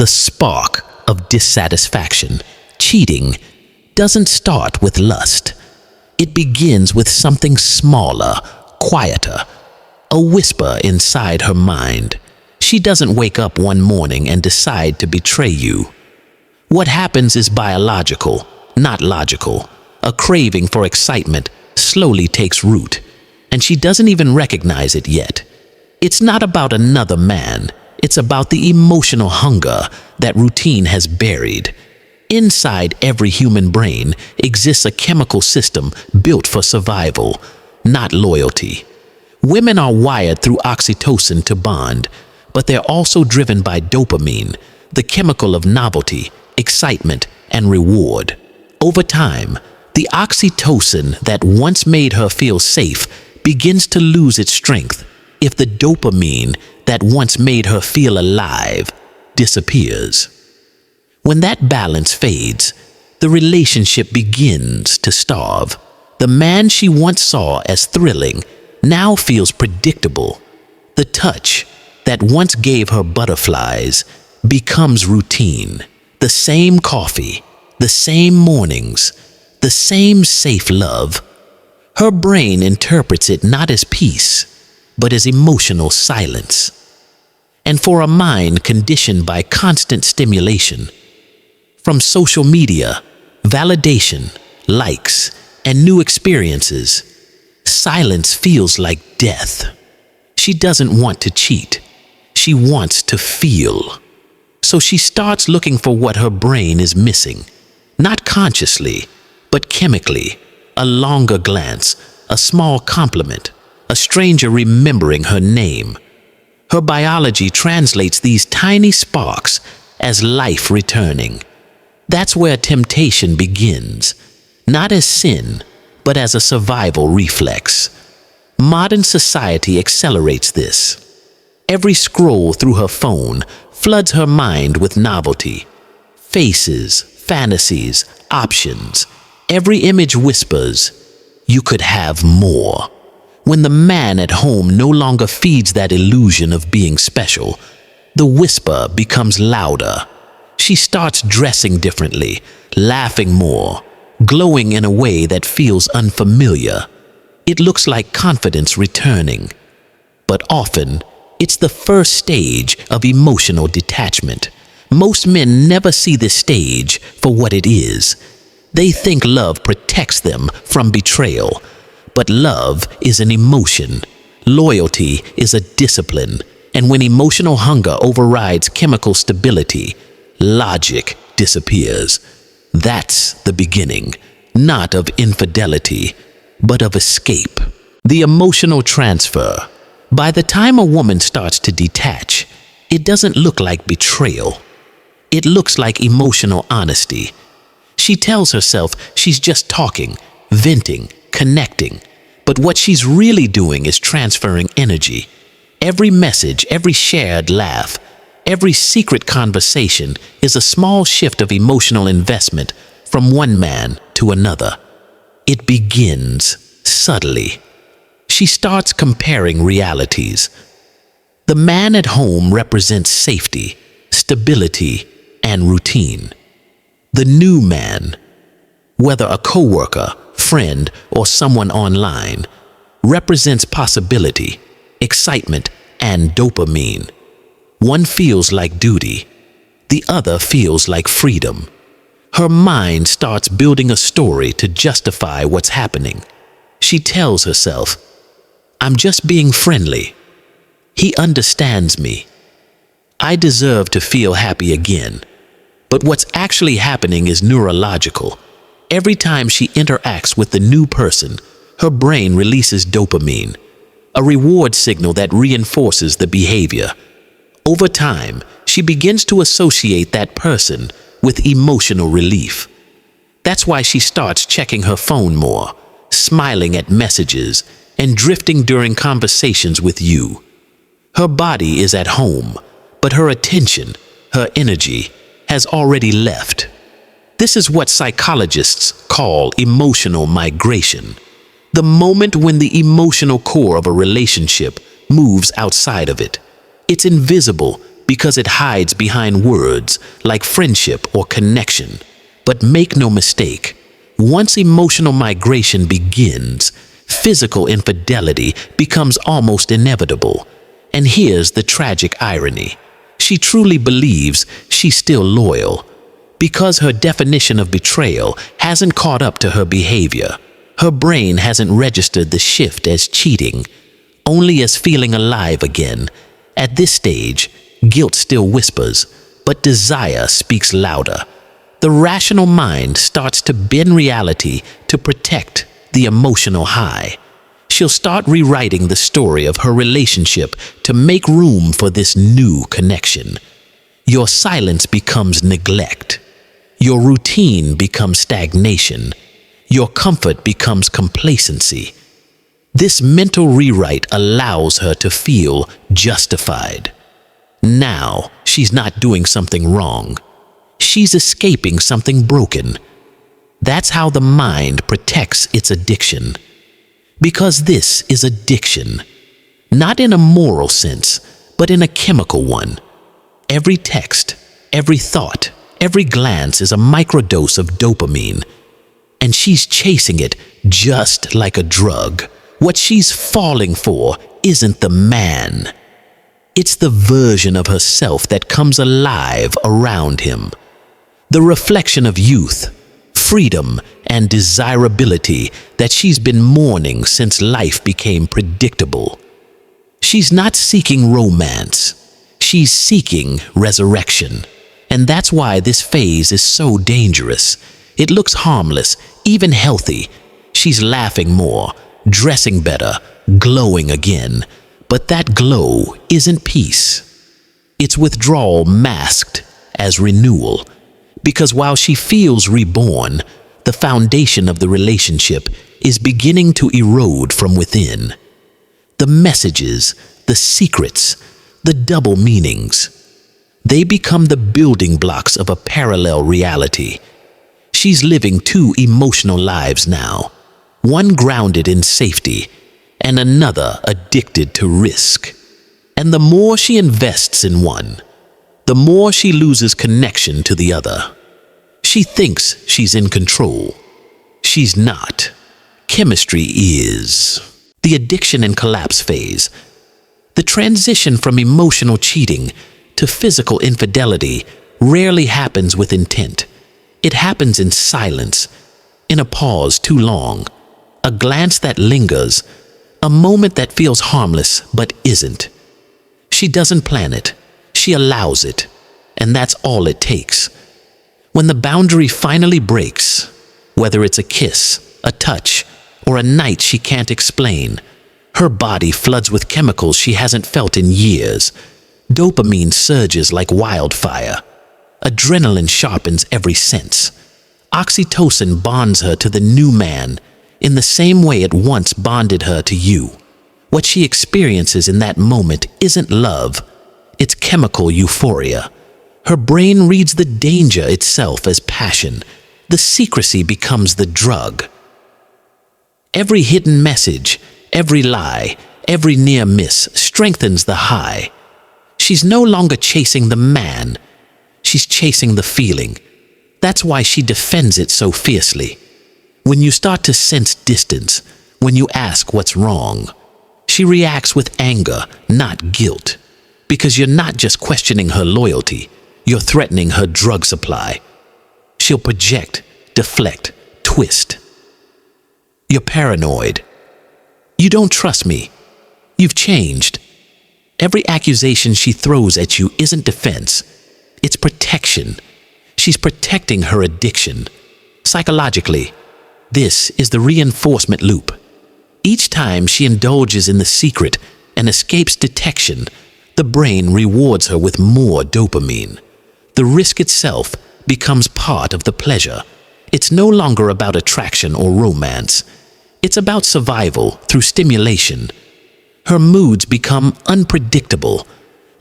The spark of dissatisfaction, cheating, doesn't start with lust. It begins with something smaller, quieter, a whisper inside her mind. She doesn't wake up one morning and decide to betray you. What happens is biological, not logical. A craving for excitement slowly takes root, and she doesn't even recognize it yet. It's not about another man. It's about the emotional hunger that routine has buried. Inside every human brain exists a chemical system built for survival, not loyalty. Women are wired through oxytocin to bond, but they're also driven by dopamine, the chemical of novelty, excitement, and reward. Over time, the oxytocin that once made her feel safe begins to lose its strength if the dopamine that once made her feel alive disappears. When that balance fades, the relationship begins to starve. The man she once saw as thrilling now feels predictable. The touch that once gave her butterflies becomes routine. The same coffee, the same mornings, the same safe love. Her brain interprets it not as peace, but as emotional silence. And for a mind conditioned by constant stimulation, from social media, validation, likes, and new experiences, silence feels like death. She doesn't want to cheat. She wants to feel. So she starts looking for what her brain is missing, not consciously, but chemically. A longer glance, a small compliment, a stranger remembering her name. Her biology translates these tiny sparks as life returning. That's where temptation begins, not as sin, but as a survival reflex. Modern society accelerates this. Every scroll through her phone floods her mind with novelty. Faces, fantasies, options. Every image whispers, "You could have more." When the man at home no longer feeds that illusion of being special, the whisper becomes louder. She starts dressing differently, laughing more, glowing in a way that feels unfamiliar. It looks like confidence returning. But often, it's the first stage of emotional detachment. Most men never see this stage for what it is. They think love protects them from betrayal. But love is an emotion. Loyalty is a discipline. And when emotional hunger overrides chemical stability, logic disappears. That's the beginning, not of infidelity, but of escape. The emotional transfer. By the time a woman starts to detach, it doesn't look like betrayal. It looks like emotional honesty. She tells herself she's just talking, venting, connecting. But what she's really doing is transferring energy. Every message, every shared laugh, every secret conversation is a small shift of emotional investment from one man to another. It begins subtly. She starts comparing realities. The man at home represents safety, stability, and routine. The new man, whether a coworker, friend, or someone online, represents possibility, excitement, and dopamine. One feels like duty, the other feels like freedom. Her mind starts building a story to justify what's happening. She tells herself, "I'm just being friendly. He understands me. I deserve to feel happy again." But what's actually happening is neurological. Every time she interacts with the new person, her brain releases dopamine, a reward signal that reinforces the behavior. Over time, she begins to associate that person with emotional relief. That's why she starts checking her phone more, smiling at messages, and drifting during conversations with you. Her body is at home, but her attention, her energy, has already left. This is what psychologists call emotional migration. The moment when the emotional core of a relationship moves outside of it. It's invisible because it hides behind words like friendship or connection. But make no mistake, once emotional migration begins, physical infidelity becomes almost inevitable. And here's the tragic irony. She truly believes she's still loyal, because her definition of betrayal hasn't caught up to her behavior. Her brain hasn't registered the shift as cheating, only as feeling alive again. At this stage, guilt still whispers, but desire speaks louder. The rational mind starts to bend reality to protect the emotional high. She'll start rewriting the story of her relationship to make room for this new connection. Your silence becomes neglect. Your routine becomes stagnation. Your comfort becomes complacency. This mental rewrite allows her to feel justified. Now, she's not doing something wrong. She's escaping something broken. That's how the mind protects its addiction. Because this is addiction, not in a moral sense, but in a chemical one. Every text, every thought, every glance is a microdose of dopamine, and she's chasing it just like a drug. What she's falling for isn't the man. It's the version of herself that comes alive around him. The reflection of youth, freedom, and desirability that she's been mourning since life became predictable. She's not seeking romance. She's seeking resurrection. And that's why this phase is so dangerous. It looks harmless, even healthy. She's laughing more, dressing better, glowing again. But that glow isn't peace. It's withdrawal masked as renewal. Because while she feels reborn, the foundation of the relationship is beginning to erode from within. The messages, the secrets, the double meanings, they become the building blocks of a parallel reality. She's living two emotional lives now, one grounded in safety and another addicted to risk. And the more she invests in one, the more she loses connection to the other. She thinks she's in control. She's not. Chemistry is. The addiction and collapse phase. The transition from emotional cheating to physical infidelity rarely happens with intent. It happens in silence, in a pause too long, a glance that lingers, a moment that feels harmless but isn't. She doesn't plan it. She allows it. And that's all it takes. When the boundary finally breaks, whether it's a kiss, a touch, or a night she can't explain, her body floods with chemicals she hasn't felt in years. Dopamine surges like wildfire. Adrenaline sharpens every sense. Oxytocin bonds her to the new man in the same way it once bonded her to you. What she experiences in that moment isn't love, it's chemical euphoria. Her brain reads the danger itself as passion. The secrecy becomes the drug. Every hidden message, every lie, every near miss strengthens the high. She's no longer chasing the man. She's chasing the feeling. That's why she defends it so fiercely. When you start to sense distance, when you ask what's wrong, she reacts with anger, not guilt. Because you're not just questioning her loyalty, you're threatening her drug supply. She'll project, deflect, twist. You're paranoid. You don't trust me. You've changed. Every accusation she throws at you isn't defense. It's protection. She's protecting her addiction. Psychologically, this is the reinforcement loop. Each time she indulges in the secret and escapes detection, the brain rewards her with more dopamine. The risk itself becomes part of the pleasure. It's no longer about attraction or romance. It's about survival through stimulation. Her moods become unpredictable,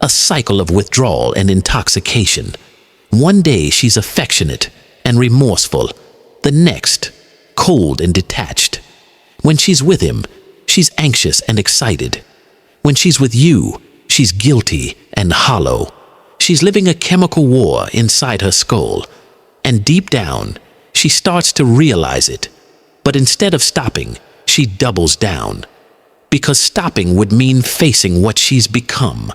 a cycle of withdrawal and intoxication. One day she's affectionate and remorseful, the next, cold and detached. When she's with him, she's anxious and excited. When she's with you, she's guilty and hollow. She's living a chemical war inside her skull, and deep down, she starts to realize it. But instead of stopping, she doubles down, because stopping would mean facing what she's become.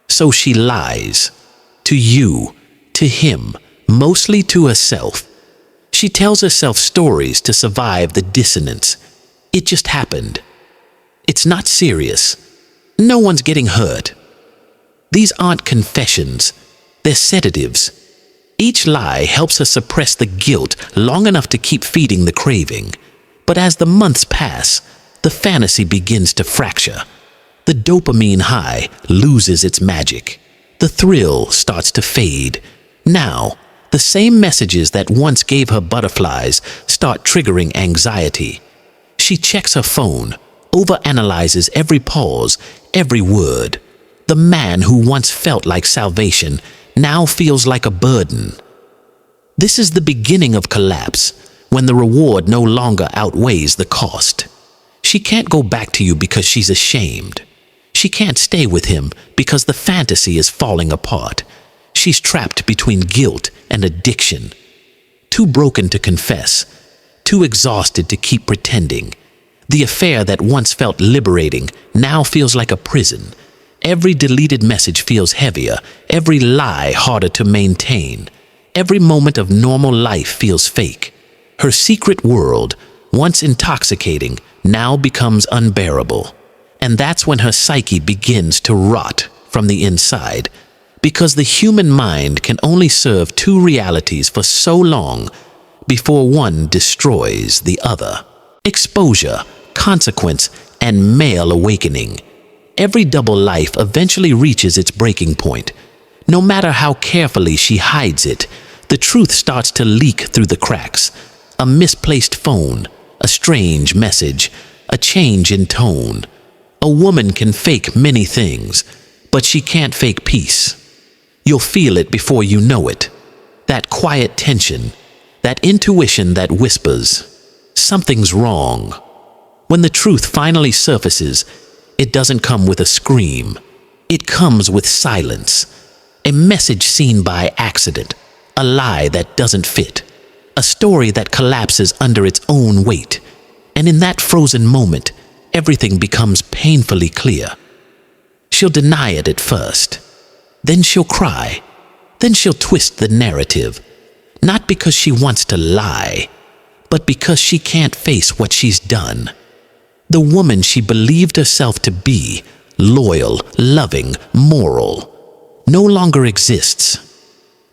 So she lies. To you, to him, mostly to herself. She tells herself stories to survive the dissonance. It just happened. It's not serious. No one's getting hurt. These aren't confessions. They're sedatives. Each lie helps her suppress the guilt long enough to keep feeding the craving. But as the months pass, the fantasy begins to fracture. The dopamine high loses its magic. The thrill starts to fade. Now, the same messages that once gave her butterflies start triggering anxiety. She checks her phone, overanalyzes every pause, every word. The man who once felt like salvation now feels like a burden. This is the beginning of collapse, when the reward no longer outweighs the cost. She can't go back to you because she's ashamed. She can't stay with him because the fantasy is falling apart. She's trapped between guilt and addiction. Too broken to confess, too exhausted to keep pretending. The affair that once felt liberating now feels like a prison. Every deleted message feels heavier, every lie harder to maintain. Every moment of normal life feels fake. Her secret world, once intoxicating, now becomes unbearable. And that's when her psyche begins to rot from the inside, because the human mind can only serve two realities for so long before one destroys the other. Exposure, consequence, and male awakening. Every double life eventually reaches its breaking point. No matter how carefully she hides it, the truth starts to leak through the cracks. A misplaced phone, a strange message, a change in tone. A woman can fake many things, but she can't fake peace. You'll feel it before you know it. That quiet tension, that intuition that whispers, something's wrong. When the truth finally surfaces, it doesn't come with a scream. It comes with silence. A message seen by accident, a lie that doesn't fit, a story that collapses under its own weight. And in that frozen moment, everything becomes painfully clear. She'll deny it at first. Then she'll cry. Then she'll twist the narrative. Not because she wants to lie, but because she can't face what she's done. The woman she believed herself to be, loyal, loving, moral, no longer exists.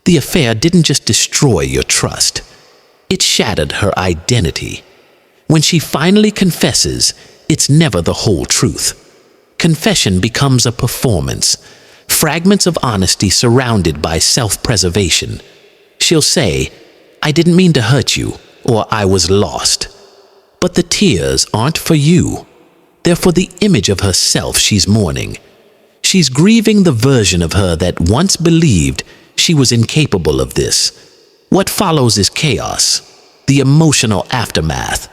The affair didn't just destroy your trust. It shattered her identity. When she finally confesses, it's never the whole truth. Confession becomes a performance, fragments of honesty surrounded by self-preservation. She'll say, "I didn't mean to hurt you," or "I was lost." But the tears aren't for you. They're for the image of herself she's mourning. She's grieving the version of her that once believed she was incapable of this. What follows is chaos, the emotional aftermath.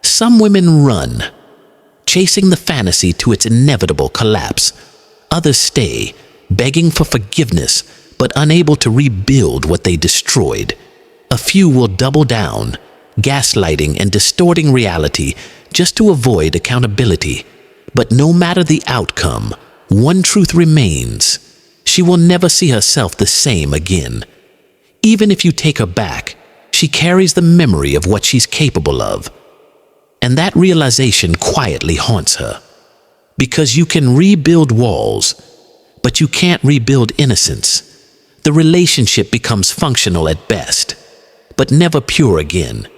Some women run, chasing the fantasy to its inevitable collapse. Others stay, begging for forgiveness, but unable to rebuild what they destroyed. A few will double down, gaslighting and distorting reality just to avoid accountability. But no matter the outcome, one truth remains. She will never see herself the same again. Even if you take her back, she carries the memory of what she's capable of. And that realization quietly haunts her. Because you can rebuild walls, but you can't rebuild innocence. The relationship becomes functional at best, but never pure again.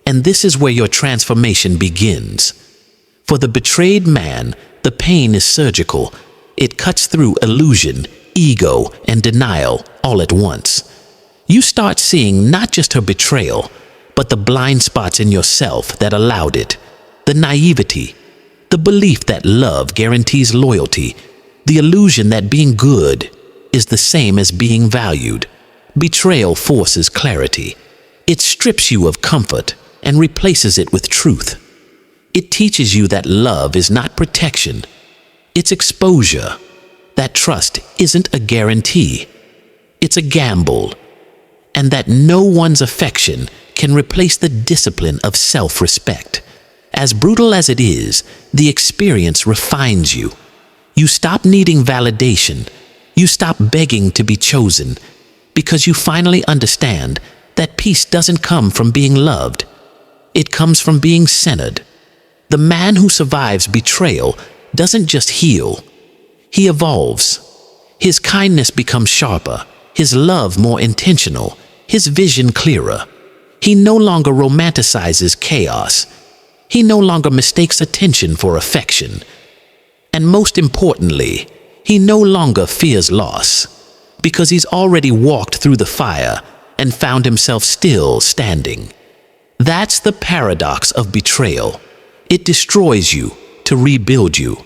And this is where your transformation begins. For the betrayed man, the pain is surgical. It cuts through illusion, ego, and denial all at once. You start seeing not just her betrayal, but the blind spots in yourself that allowed it. The naivety, the belief that love guarantees loyalty, the illusion that being good is the same as being valued. Betrayal forces clarity. It strips you of comfort and replaces it with truth. It teaches you that love is not protection, it's exposure. That trust isn't a guarantee, It's a gamble, and that no one's affection can replace the discipline of self-respect. As brutal as it is, the experience refines you. You stop needing validation. You stop begging to be chosen, because you finally understand that peace doesn't come from being loved. It comes from being centered. The man who survives betrayal doesn't just heal. He evolves. His kindness becomes sharper, his love more intentional, his vision clearer. He no longer romanticizes chaos. He no longer mistakes attention for affection. And most importantly, he no longer fears loss, because he's already walked through the fire and found himself still standing. That's the paradox of betrayal. It destroys you to rebuild you.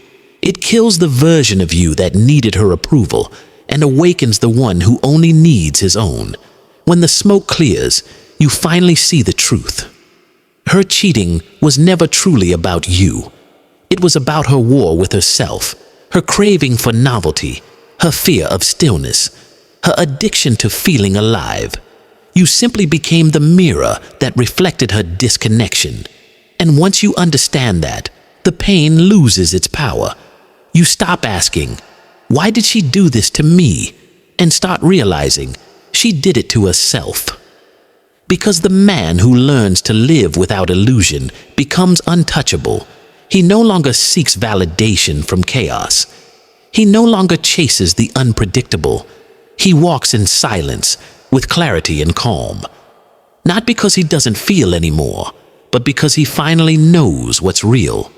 It kills the version of you that needed her approval and awakens the one who only needs his own. When the smoke clears, you finally see the truth. Her cheating was never truly about you. It was about her war with herself, her craving for novelty, her fear of stillness, her addiction to feeling alive. You simply became the mirror that reflected her disconnection. And once you understand that, the pain loses its power. You stop asking, "Why did she do this to me?" and start realizing she did it to herself. Because the man who learns to live without illusion becomes untouchable. He no longer seeks validation from chaos. He no longer chases the unpredictable. He walks in silence, with clarity and calm. Not because he doesn't feel anymore, but because he finally knows what's real.